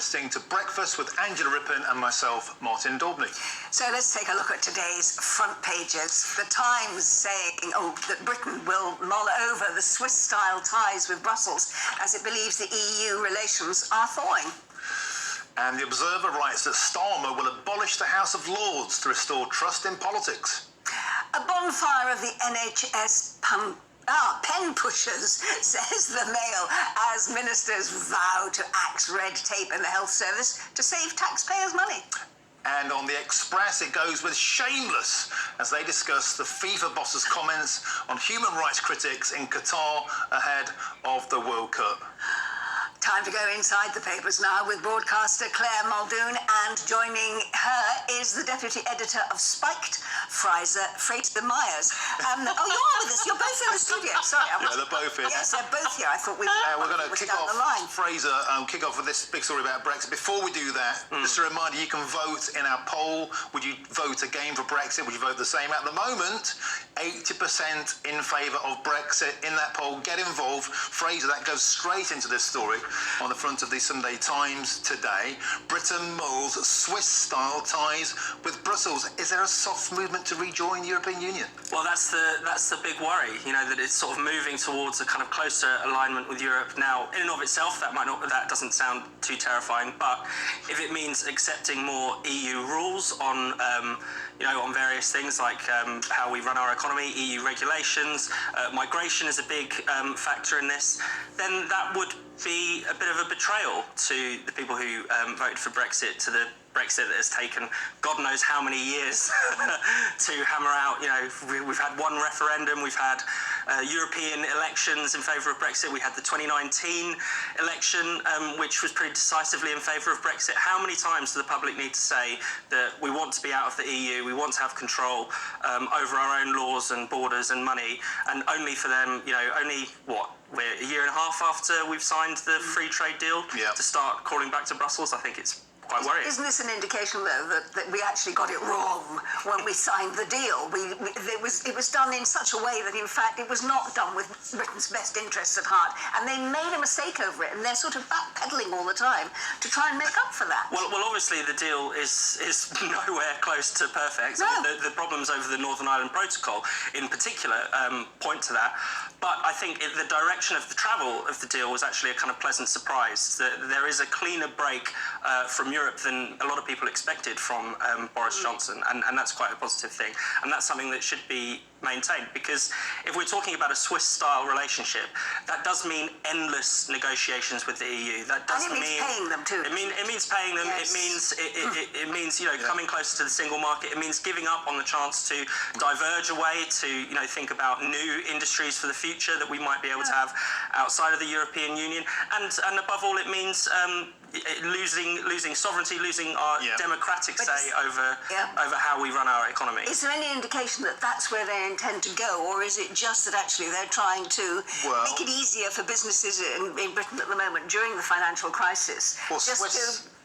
listening to Breakfast with Angela Rippon and myself, Martin Daubney. So let's take a look at today's front pages. The Times saying, that Britain will mull over the Swiss-style ties with Brussels as it believes the EU relations are thawing. And the Observer writes that Starmer will abolish the House of Lords to restore trust in politics. A bonfire of the NHS pen pushers, says the Mail, as ministers vow to axe red tape in the health service to save taxpayers' money. And on the Express, it goes with Shameless as they discuss the FIFA boss's comments on human rights critics in Qatar ahead of the World Cup. Time to go inside the papers now with broadcaster Claire Muldoon, and joining her is the deputy editor of Spiked, Fraser Myers. Oh, you are with us. You're both in the studio. Sorry, they're both here. Yes, they're both here. I thought we're going to kick off. Fraser, kick off with this big story about Brexit. Before we do that, just a reminder: you can vote in our poll. Would you vote again for Brexit? Would you vote the same? At the moment, 80% in favour of Brexit in that poll. Get involved, Fraser. That goes straight into this story. On the front of the Sunday Times today, Britain mulls Swiss-style ties with Brussels. Is there a soft movement to rejoin the European Union? Well, that's the big worry, that it's sort of moving towards a kind of closer alignment with Europe. Now, in and of itself, that doesn't sound too terrifying, but if it means accepting more EU rules on on various things like how we run our economy, EU regulations, migration is a big factor in this, then that would be a bit of a betrayal to the people who voted for Brexit, to the Brexit that has taken God knows how many years to hammer out. We've had one referendum, we've had European elections in favour of Brexit, we had the 2019 election, which was pretty decisively in favour of Brexit. How many times do the public need to say that we want to be out of the EU, we want to have control over our own laws and borders and money, and only for them, we're a year and a half after we've signed the free trade deal to start calling back to Brussels? I think it's quite worrying. Isn't this an indication, though, that we actually got it wrong when we signed the deal? It was done in such a way that, in fact, it was not done with Britain's best interests at heart, and they made a mistake over it, and they're sort of backpedaling all the time to try and make up for that. Well, obviously the deal is nowhere close to perfect. No. I mean, the problems over the Northern Ireland Protocol, in particular, point to that. But I think the direction of the travel of the deal was actually a kind of pleasant surprise. That there is a cleaner break from Europe than a lot of people expected from Boris Johnson, and that's quite a positive thing. And that's something that should be maintained, because if we're talking about a Swiss-style relationship, that does mean endless negotiations with the EU. That doesn't mean paying them too. It means paying them. Yes. It means coming closer to the single market. It means giving up on the chance to diverge away to think about new industries for the future that we might be able to have outside of the European Union. And above all, it means losing sovereignty, losing our democratic say over how we run our economy. Is there any indication that that's where they intend to go, or is it just that actually they're trying to make it easier for businesses in Britain at the moment during the financial crisis,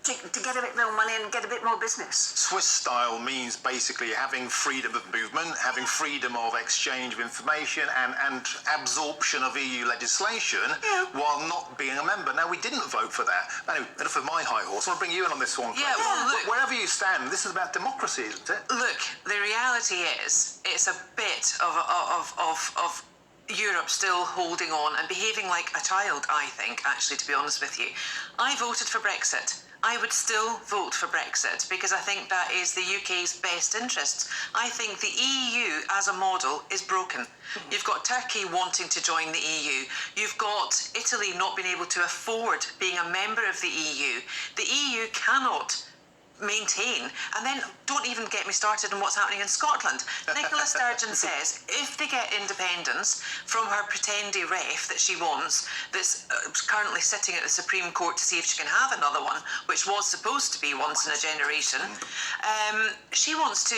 to get a bit more money and get a bit more business? Swiss style means basically having freedom of movement, having freedom of exchange of information and absorption of EU legislation while not being a member. Now, we didn't vote for that. Anyway, enough of my high horse. I want to bring you in on this one. Look, wherever you stand, this is about democracy, isn't it? Look, the reality is it's a bit of Europe still holding on and behaving like a child, I think, actually, to be honest with you. I voted for Brexit. I would still vote for Brexit because I think that is the UK's best interests. I think the EU as a model is broken. You've got Turkey wanting to join the EU. You've got Italy not being able to afford being a member of the EU. The EU cannot maintain, and then don't even get me started on what's happening in Scotland. Nicola Sturgeon says if they get independence from her pretendy ref that she wants, that's currently sitting at the Supreme Court to see if she can have another one, which was supposed to be once in a generation, she wants to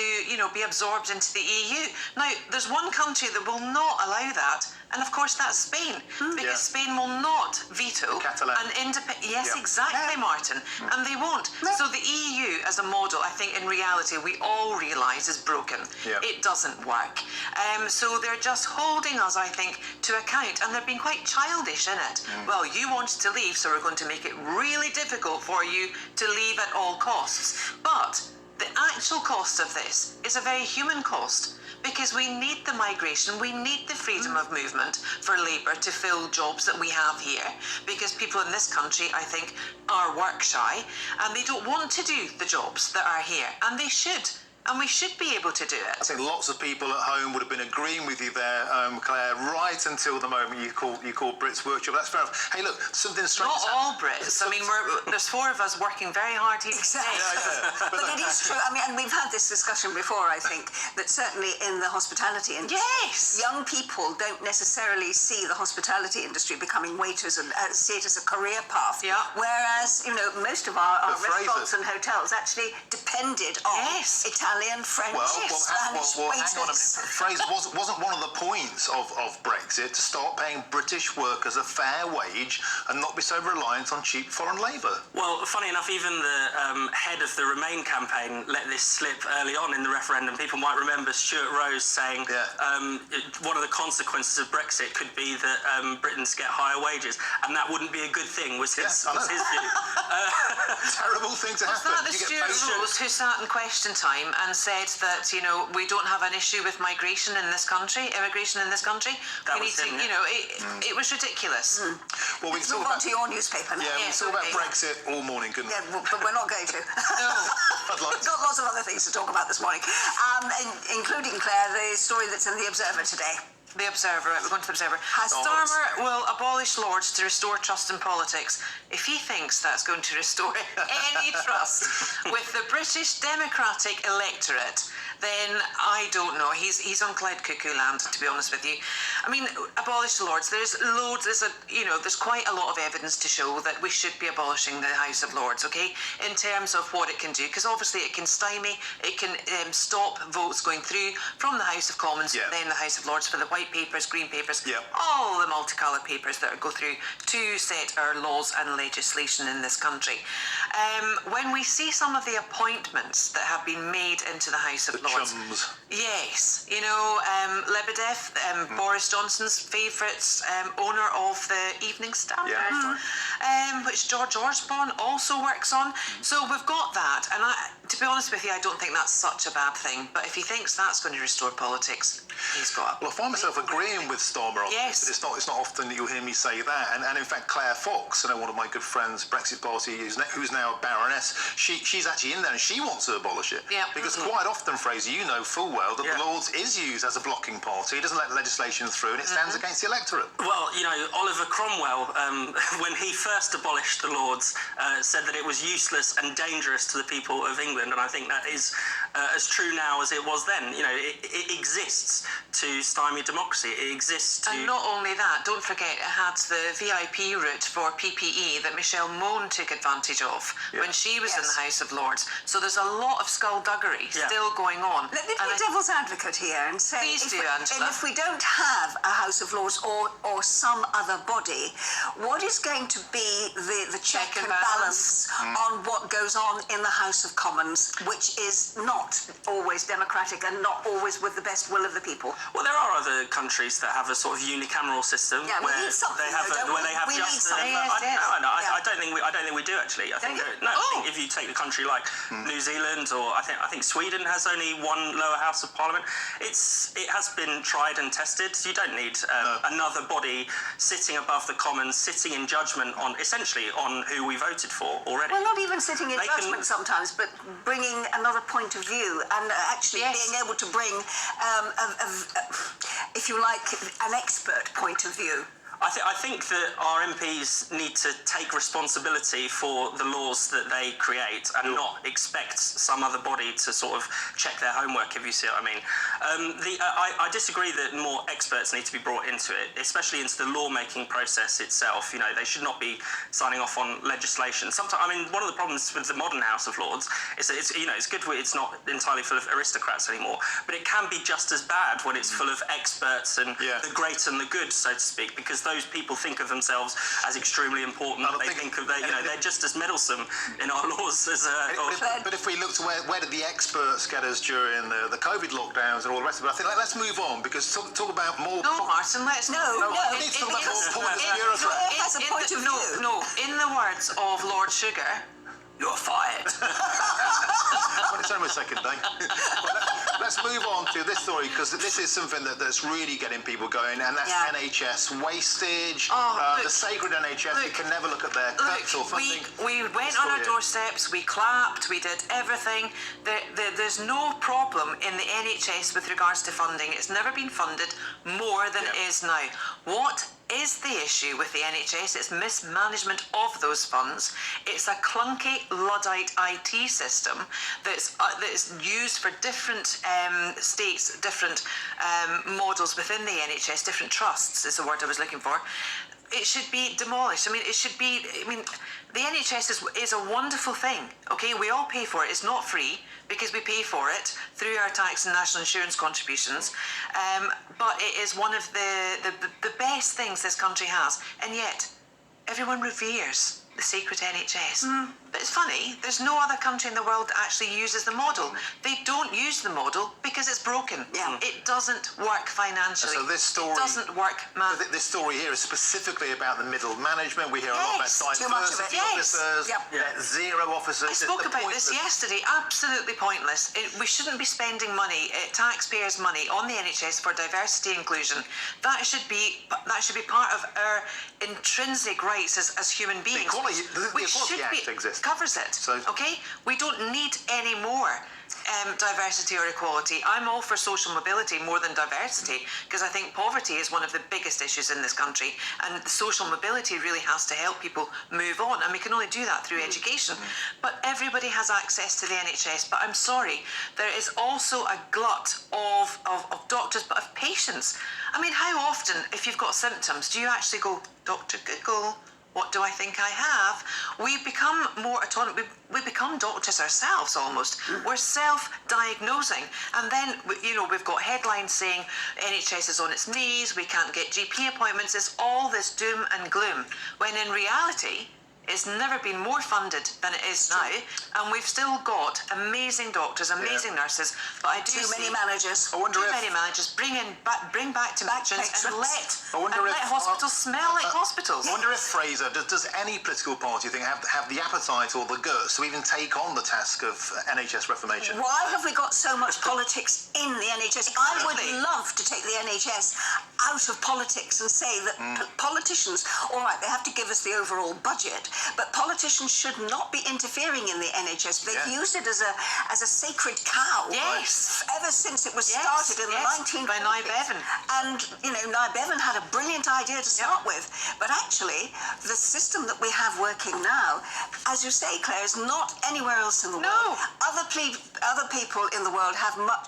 be absorbed into the EU. Now, there's one country that will not allow that, and of course that's Spain, because Spain will not veto Catalan. an independent. Yes, exactly, Martin, and they won't. So the EU EU as a model, I think in reality we all realise is broken. Yeah. It doesn't work. So they're just holding us, I think, to account, and they're being quite childish in it. Well, you wanted to leave, so we're going to make it really difficult for you to leave at all costs. But the actual cost of this is a very human cost, because we need the migration, we need the freedom of movement for labour to fill jobs that we have here, because people in this country, I think, are work shy and they don't want to do the jobs that are here, and they should. And we should be able to do I it. think lots of people at home would have been agreeing with you there, Claire, right until the moment you called Brits workshop. That's fair enough. Hey, look, something strange. Not all Brits. I mean, there's 4 of us working very hard here. Exactly. Yeah. But it is true. I mean, and we've had this discussion before, I think, that certainly in the hospitality industry, Yes. young people don't necessarily see the hospitality industry becoming waiters and see it as a career path. Yeah. Whereas, most of our The restaurants phrases. and hotels actually depended on Yes. Italian, French, Spanish hang on a minute. waiters. Fraser, wasn't one of the points of Brexit to start paying British workers a fair wage and not be so reliant on cheap foreign labour? Well, funny enough, even the head of the Remain campaign let this slip early on in the referendum. People might remember Stuart Rose saying one of the consequences of Brexit could be that Britons get higher wages, and that wouldn't be a good thing, was his view. Terrible thing to happen. Was that the Stuart Rose who sat in question time and said that, we don't have an issue with migration in this country, immigration in this country? That We was need to, him, it was ridiculous. Well, we Let's can move talk on to your newspaper now. Yeah, we can Yes, talk about okay. Brexit all morning, couldn't we? Yeah, but we're not going to. No. I'd like We've to. got lots of other things to talk about this morning, including, Claire, the story that's in The Observer today. The Observer, right, we're going to the Observer. Has Starmer will abolish Lords to restore trust in politics. If he thinks that's going to restore any trust with the British democratic electorate, then I don't know. He's on Clyde Cuckoo land, to be honest with you. I mean, abolish the Lords. There's loads. There's quite a lot of evidence to show that we should be abolishing the House of Lords. Okay, in terms of what it can do, because obviously it can stymie, it can stop votes going through from the House of Commons, then the House of Lords for the white papers, green papers, all the multicoloured papers that go through to set our laws and legislation in this country. When we see some of the appointments that have been made into the House of Lords, Chums. yes, Lebedev, Boris Johnson's favourite owner of the Evening Standard, which George Osborne also works on. So we've got that, and to be honest with you, I don't think that's such a bad thing. But if he thinks that's going to restore politics, he's got. Well, I find myself agreeing with Starmer on Yes. this, but it's not often that you'll hear me say that. And in fact, Claire Fox, one of my good friends, Brexit Party, who's now a Baroness, she's actually in there and she wants to abolish it. Yeah. Because quite often, Fraser, you know full well that the Lords is used as a blocking party. It doesn't let legislation through and it stands against the electorate. Well, Oliver Cromwell, when he first abolished the Lords, said that it was useless and dangerous to the people of England, and I think that is as true now as it was then. It exists to stymie democracy. It exists to... And not only that, don't forget it had the VIP route for PPE that Michelle Mone took advantage of when she was in the House of Lords. So there's a lot of skullduggery still going on. Let me be devil's advocate here and say, Please do, Angela. if we don't have a House of Lords or some other body, what is going to be the check and balance on what goes on in the House of Commons, which is not always democratic and not always with the best will of the people? Well, there are other countries that have a sort of unicameral system we need something, they have though, where they have we need just. something. I don't think we do actually. I think if you take a country like New Zealand, or I think Sweden has only one lower house of parliament. It has been tried and tested. You don't need another body sitting above the Commons, sitting in judgment on who we voted for already. Well, not even sitting in judgment sometimes, but bringing another point of view and actually being able to bring, if you like, an expert point of view. I think that our MPs need to take responsibility for the laws that they create and not expect some other body to sort of check their homework, if you see what I mean. I disagree that more experts need to be brought into it, especially into the lawmaking process itself. They should not be signing off on legislation. Sometimes, one of the problems with the modern House of Lords is that it's good it's not entirely full of aristocrats anymore, but it can be just as bad when it's full of experts and the great and the good, so to speak, because those people think of themselves as extremely important. They think of they're just as meddlesome in our laws as. But if we look to where did the experts get us during the COVID lockdowns and all the rest of it, I think let's move on, because talk about more. No, Martin, let's No, we need to talk about more pointless bureaucrats. It has a point of view. No, in the words of Lord Sugar, you're fired. Well, it's only a second, Dave. Let's move on to this story, because this is something that's really getting people going, and that's NHS wastage. The sacred NHS. You can never look at their cuts or funding. We went on our doorsteps, we clapped, we did everything. There's no problem in the NHS with regards to funding. It's never been funded more than it is now. What is the issue with the NHS? It's mismanagement of those funds. It's a clunky Luddite IT system that's used for different states, different models within the NHS, different trusts is the word I was looking for. It should be demolished. I mean, the NHS is a wonderful thing, okay? We all pay for it. It's not free because we pay for it through our tax and national insurance contributions. But it is one of the best things this country has. And yet, everyone reveres the sacred NHS. But it's funny, there's no other country in the world that actually uses the model. They don't use the model because it's broken. It doesn't work financially. So this story, it doesn't work. This story here is specifically about the middle management. We hear a lot about diversity officers, zero officers. I spoke about this yesterday. Absolutely pointless. We shouldn't be spending money, taxpayers' money, on the NHS for diversity inclusion. That should be part of our intrinsic rights as human beings. The Equality Act exists. Covers it. Okay? We don't need any more diversity or equality. I'm all for social mobility more than diversity, because I think poverty is one of the biggest issues in this country, and the social mobility really has to help people move on, and we can only do that through education. But everybody has access to the NHS. But I'm sorry, there is also a glut of doctors, but of patients. I mean, how often, if you've got symptoms, do you actually go, Dr. Google, what do I think I have? We become more autonomous. We become doctors ourselves almost. We're self-diagnosing. And then, we've got headlines saying NHS is on its knees, we can't get GP appointments. It's all this doom and gloom. When in reality, it's never been more funded than it is now, and we've still got amazing doctors, amazing nurses. But I do too many managers. Many managers. Bring back to patrons and let hospitals smell like hospitals. I wonder if Fraser, does any political party think have the appetite or the guts to even take on the task of NHS reformation? Why have we got so much politics in the NHS? I would love to take the NHS out of politics and say that politicians, all right, they have to give us the overall budget, but politicians should not be interfering in the NHS. They've used it as a sacred cow. Yes. Ever since it was started in the 1940s. By Nye Bevan. And, Nye Bevan had a brilliant idea to start with. But actually, the system that we have working now, as you say, Claire, is not anywhere else in the world. Other people in the world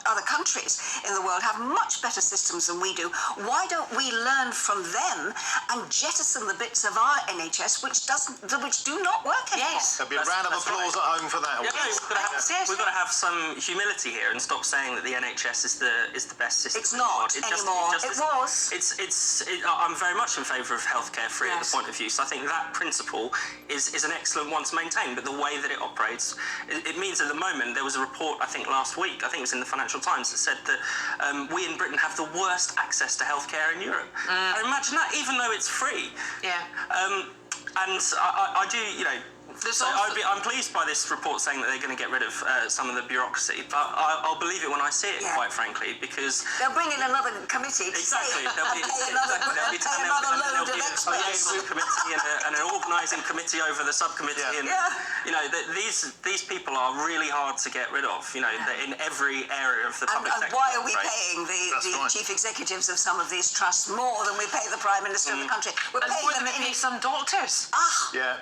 other countries in the world have much better systems than we do. Why don't we learn from them and jettison the bits of our NHS which do not work anymore? Yes. There'll be a round of applause at home for that. We've got to have some humility here and stop saying that the NHS is the best system. It's not anymore. It was. I'm very much in favour of healthcare free at the point of use. I think that principle is an excellent one to maintain, but the way that it operates, it means at the moment, there was a report, I think last week, I think it was in the Financial Times, that said that we in Britain have the worst access to healthcare in Europe. Imagine that, even though it's free. Yeah. And I do, I'm pleased by this report saying that they're going to get rid of some of the bureaucracy, but I'll believe it when I see it, quite frankly, because they'll bring in another committee. Exactly. There'll be another load of experts. A committee and an organising committee over the subcommittee, and these people are really hard to get rid of. In every area of the public sector. And why are we paying the chief executives of some of these trusts more than we pay the Prime Minister of the country? We're paying more than we pay some doctors,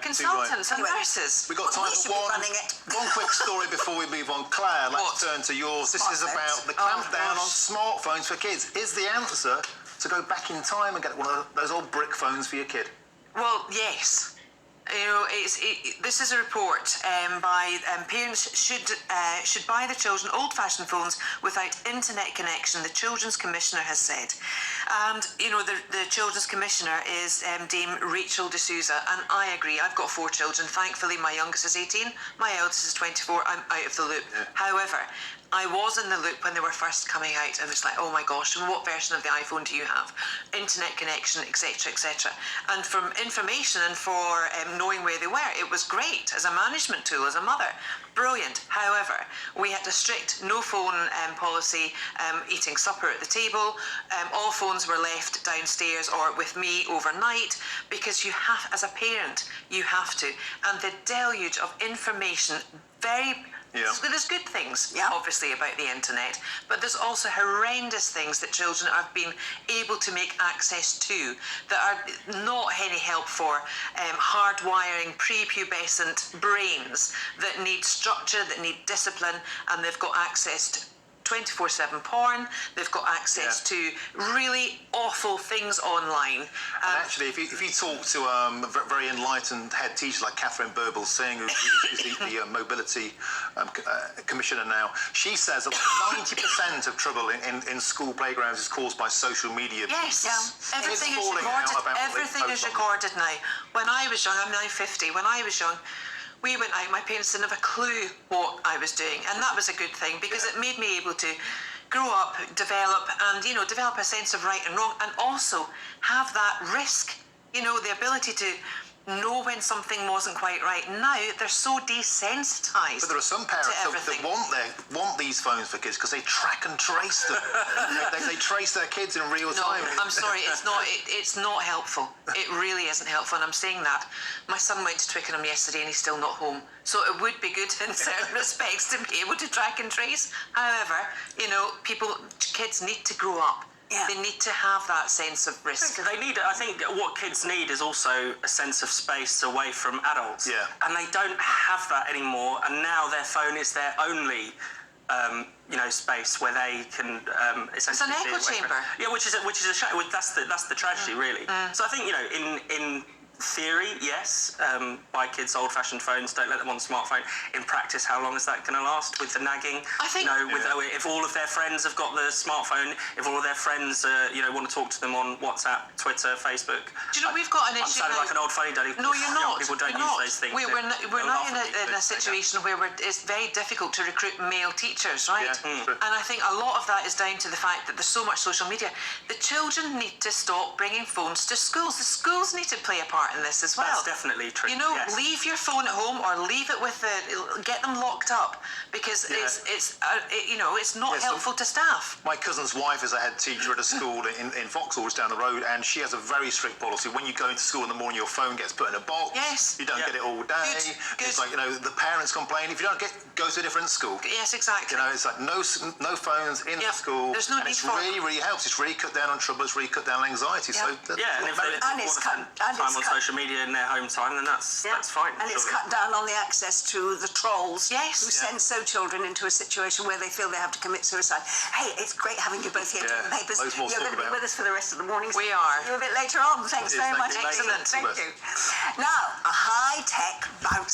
consultants, and nurses. We've got time for one quick story before we move on. Claire, let's turn to yours. This is about the clampdown on smartphones for kids. Is the answer to go back in time and get one of those old brick phones for your kid? Well, yes. You know, this is a report by parents should buy their children old-fashioned phones without internet connection. The Children's Commissioner has said, and you know the Children's Commissioner is Dame Rachel D'Souza, and I agree. I've got 4 children. Thankfully, my youngest is 18, my eldest is 24. I'm out of the loop. Yeah. However, I was in the loop when they were first coming out, and it's like, oh my gosh, what version of the iPhone do you have? Internet connection, etc., etc. And from information and for knowing where they were, it was great as a management tool, as a mother. Brilliant. However, we had a strict no phone policy, eating supper at the table. All phones were left downstairs or with me overnight, because you have, as a parent, you have to. And the deluge of information, there's good things, obviously, about the internet, but there's also horrendous things that children have been able to make access to that are not any help for hardwiring prepubescent brains that need structure, that need discipline, and they've got access to 24/7 porn. They've got access to really awful things online. And actually, if you talk to very enlightened head teachers like Catherine Burble-Singh, who is the mobility commissioner now, she says that 90% of trouble in school playgrounds is caused by social media. Yes, everything is recorded. Everything is recorded now. When I was young, I'm now 50. When I was young, we went out, my parents didn't have a clue what I was doing, and that was a good thing, because it made me able to grow up, develop a sense of right and wrong, and also have that risk, the ability to know when something wasn't quite right. Now they're so desensitized. But there are some parents that want these phones for kids because they track and trace them. they trace their kids in real time. No, I'm sorry, it's not helpful. It really isn't helpful, and I'm saying that. My son went to Twickenham yesterday and he's still not home. So it would be good in certain respects to be able to track and trace. However, kids need to grow up. Yeah. They need to have that sense of risk. I think what kids need is also a sense of space away from adults. Yeah. And they don't have that anymore, and now their phone is their only space where they can essentially. It's an echo chamber. Yeah, which is a shame. That's the tragedy, really. So I think in theory, yes, buy kids old-fashioned phones, don't let them on the smartphone. In practice, how long is that going to last with the nagging? I think, if all of their friends have got the smartphone, if all of their friends, want to talk to them on WhatsApp, Twitter, Facebook. Do you know, we've got an issue. I'm sounding like an old funny daddy. No, you're not. People don't use those things. We're now in a situation where it's very difficult to recruit male teachers, right? Yeah, and I think a lot of that is down to the fact that there's so much social media. The children need to stop bringing phones to schools. The schools need to play a part in this as well. That's definitely true. Yes. Leave your phone at home or leave it get them locked up, because it's not helpful to staff. My cousin's wife is a head teacher at a school in Vauxhall, just down the road, and she has a very strict policy. When you go into school in the morning, your phone gets put in a box. Yes. You don't get it all day. Good. It's like, the parents complain. If you don't go to a different school. Yes, exactly. It's like no phones in the school. There's no need for it. Really, really helps. It's really cut down on trouble. It's really cut down on anxiety. Yeah. So and if they want to spend time on social media in their home time, then that's fine. And it's cut down on the access to the trolls who send children into a situation where they feel they have to commit suicide. Hey, it's great having you both here doing the papers. You're going to be with us for the rest of the morning. We are. See you a bit later on. Thanks very much. Excellent. Thank you. Now, a high-tech bounce.